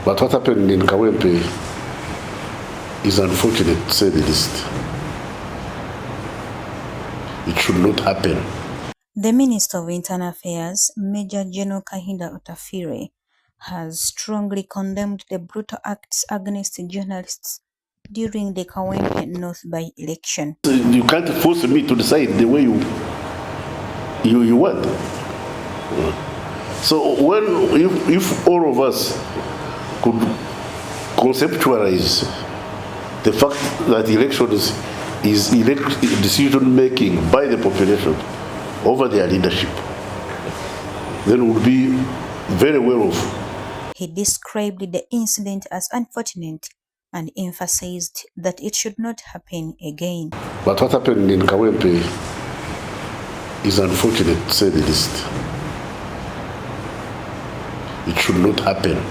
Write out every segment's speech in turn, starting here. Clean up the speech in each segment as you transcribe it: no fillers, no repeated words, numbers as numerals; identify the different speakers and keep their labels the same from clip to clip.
Speaker 1: But what happened in Kawempe is unfortunate, to say the least. It should not happen.
Speaker 2: The Minister of Internal Affairs, Maj Gen Kahinda Otafiire, has strongly condemned the brutal acts against journalists during the Kawempe North By-Election.
Speaker 1: You can't force me to decide the way you want. So if all of us could conceptualize the fact that elections is decision making by the population over their leadership, then we'll be very well off.
Speaker 2: He described the incident as unfortunate and emphasized that it should not happen again.
Speaker 1: But what happened in Kawempe is unfortunate, to say the least. It should not happen.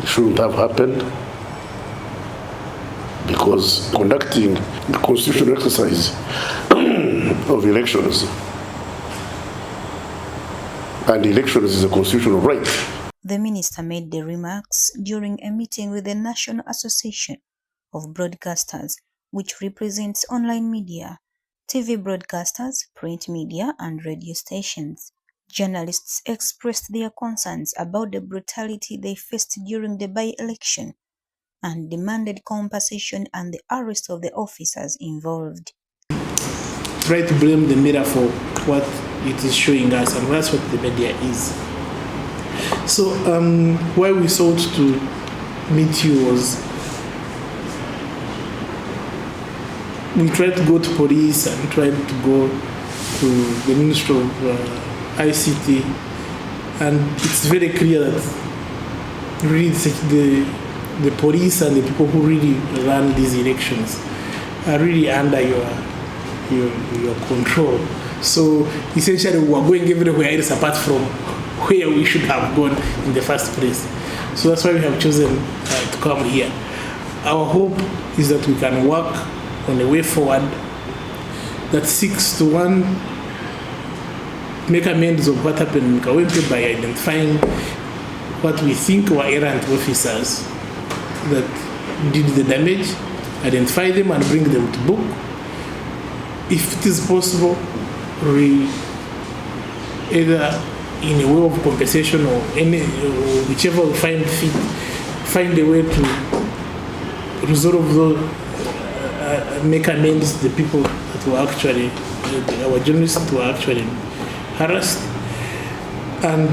Speaker 1: It shouldn't have happened, because conducting the constitutional exercise of elections, and elections is a constitutional right.
Speaker 2: The minister made the remarks during a meeting with the National Association of Broadcasters, which represents online media, TV broadcasters, print media, and radio stations. Journalists expressed their concerns about the brutality they faced during the by-election and demanded compensation and the arrest of the officers involved.
Speaker 3: Try to blame the media for what it is showing us, and that's what the media is. So why we sought to meet you was we tried to go to police and tried to go to the Ministry of ICT, and it's very clear that really the police and the people who really run these elections are really under your control. So essentially we are going everywhere else apart from where we should have gone in the first place. So that's why we have chosen to come here. Our hope is that we can work on a way forward that seeks to, one, make amends of what happened in Kawempe by identifying what we think were errant officers that did the damage, identify them and bring them to book. If it is possible, either in a way of compensation or whichever we find fit, find a way to resolve those, make amends to the people that were actually, our journalists were actually harassed. And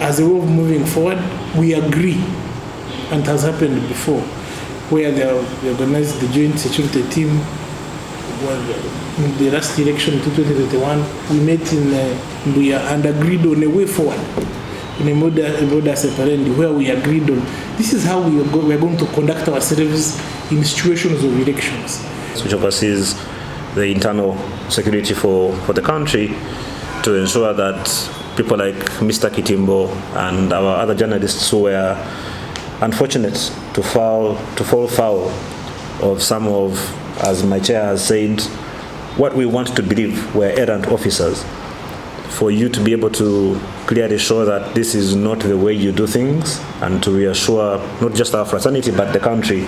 Speaker 3: as a way of moving forward, we agree, and it has happened before, where they organized the joint security team. In the last election in 2021, we met in Mbuya and agreed on a way forward in a border separation, where we agreed on this is how we are going to conduct ourselves in situations of elections.
Speaker 4: Which oversees the internal security for the country, to ensure that people like Mr. Kitimbo and our other journalists who were unfortunate to fall foul of some of, as my chair has said, what we want to believe were errant officers, for you to be able to clearly show that this is not the way you do things, and to reassure not just our fraternity but the country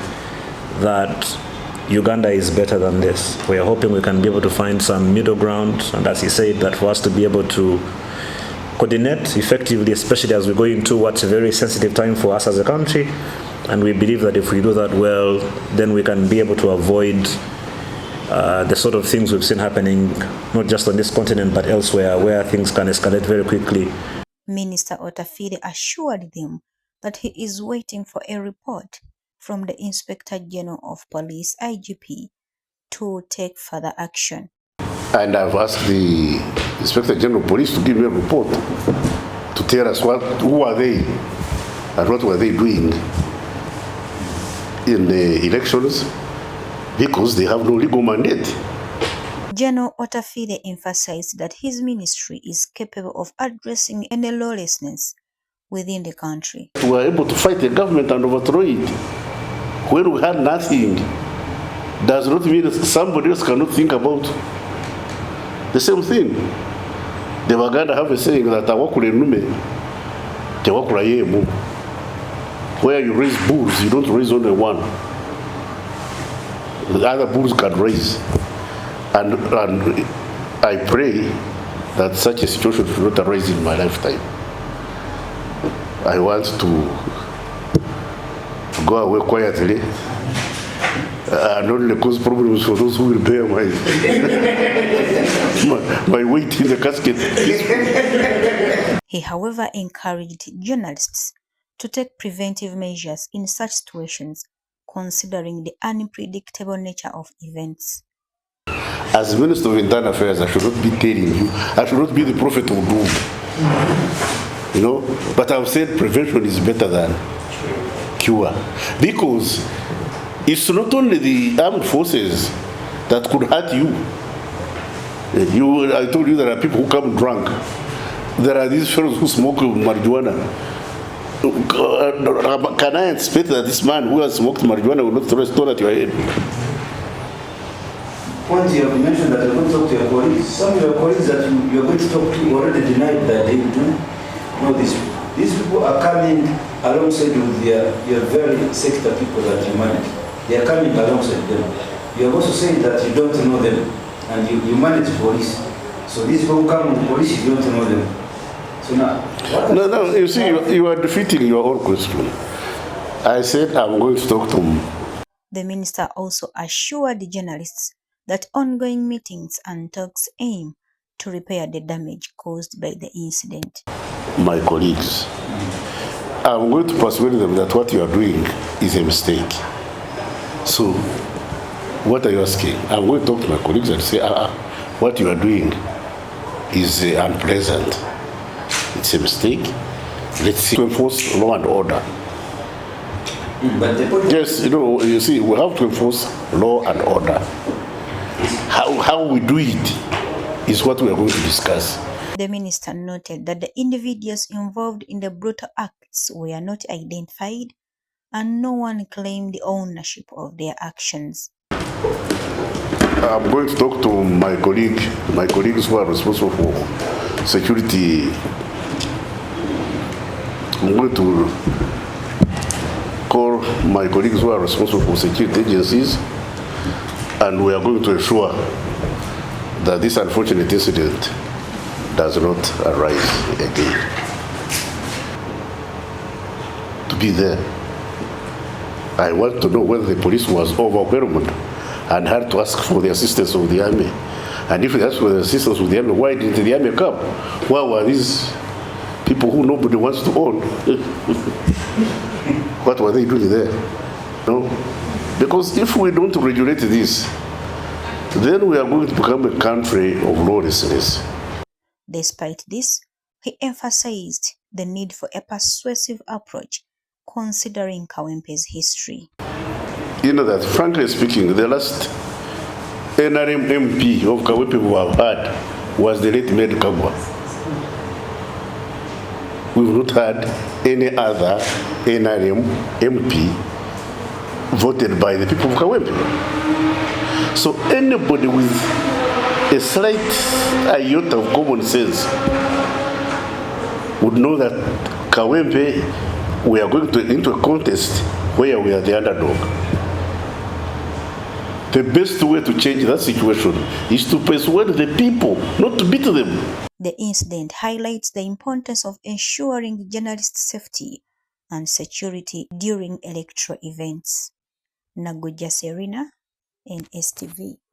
Speaker 4: that Uganda is better than this. We are hoping we can be able to find some middle ground, and as he said, that for us to be able to coordinate effectively, especially as we go into what's a very sensitive time for us as a country. And we believe that if we do that well, then we can be able to avoid the sort of things we've seen happening, not just on this continent, but elsewhere, where things can escalate very quickly.
Speaker 2: Minister Otafiire assured them that he is waiting for a report from the Inspector General of Police, IGP, to take further action.
Speaker 1: And I've asked the Inspector General of Police to give me a report to tell us who are they and what were they doing in the elections, because they have no legal mandate.
Speaker 2: General Otafiire emphasized that his ministry is capable of addressing any lawlessness within the country.
Speaker 1: We were able to fight the government and overthrow it. When we had nothing, does not mean that somebody else cannot think about the same thing. The Waganda have a saying that awakule nume Where you raise bulls, you don't raise only one. The other bulls can raise. And I pray that such a situation should not arise in my lifetime. I want to go away quietly and only cause problems for those who will bear my weight in the casket.
Speaker 2: He, however, encouraged journalists to take preventive measures in such situations, considering the unpredictable nature of events.
Speaker 1: As Minister of Internal Affairs, I should not be telling you, I should not be the prophet of doom. You know, but I've said prevention is better than cure. Because it's not only the armed forces that could hurt you. I told you there are people who come drunk. There are these fellows who smoke marijuana. Can I expect that this man who has smoked marijuana will not throw a stone at your head?
Speaker 5: Point you have mentioned that you're going to talk to your colleagues. Some of your colleagues that you're going to talk to already denied that they do know this. These people are coming alongside with your very sector people that you manage. They are coming alongside them. You have also said that you don't know them and you manage police. So these people who come with police, you don't know them. So now,
Speaker 1: no, you see, you are defeating your own question. I said I'm going to talk to them.
Speaker 2: The minister also assured the journalists that ongoing meetings and talks aim to repair the damage caused by the incident.
Speaker 1: My colleagues, I'm going to persuade them that what you are doing is a mistake. So, what are you asking? I'm going to talk to my colleagues and say, what you are doing is unpleasant. It's a mistake. Let's see to enforce law and order. Yes, you see, we have to enforce law and order. How we do it is what we are going to discuss.
Speaker 2: The minister noted that the individuals involved in the brutal acts were not identified and no one claimed the ownership of their actions.
Speaker 1: I'm going to talk to my colleagues who are responsible for security. I'm going to call my colleagues who are responsible for security agencies, and we are going to ensure that this unfortunate incident does not arise again. To be there, I want to know whether the police was overwhelmed and had to ask for the assistance of the army. And if they asked for the assistance of the army, why didn't the army come? Why were these people who nobody wants to own? What were they doing there? No? Because if we don't regulate this, then we are going to become a country of lawlessness.
Speaker 2: Despite this, he emphasized the need for a persuasive approach, considering Kawempe's history.
Speaker 1: You know that, frankly speaking, the last NRM MP of Kawempe who have had was the late Maj Gen Kahinda. We've not had any other NRM MP voted by the people of Kawempe. So anybody with a slight iota of common sense would know that Kawempe, we are going into a contest where we are the underdog. The best way to change that situation is to persuade the people, not to beat them.
Speaker 2: The incident highlights the importance of ensuring journalists' safety and security during electoral events. Naguja Serena, NSTV.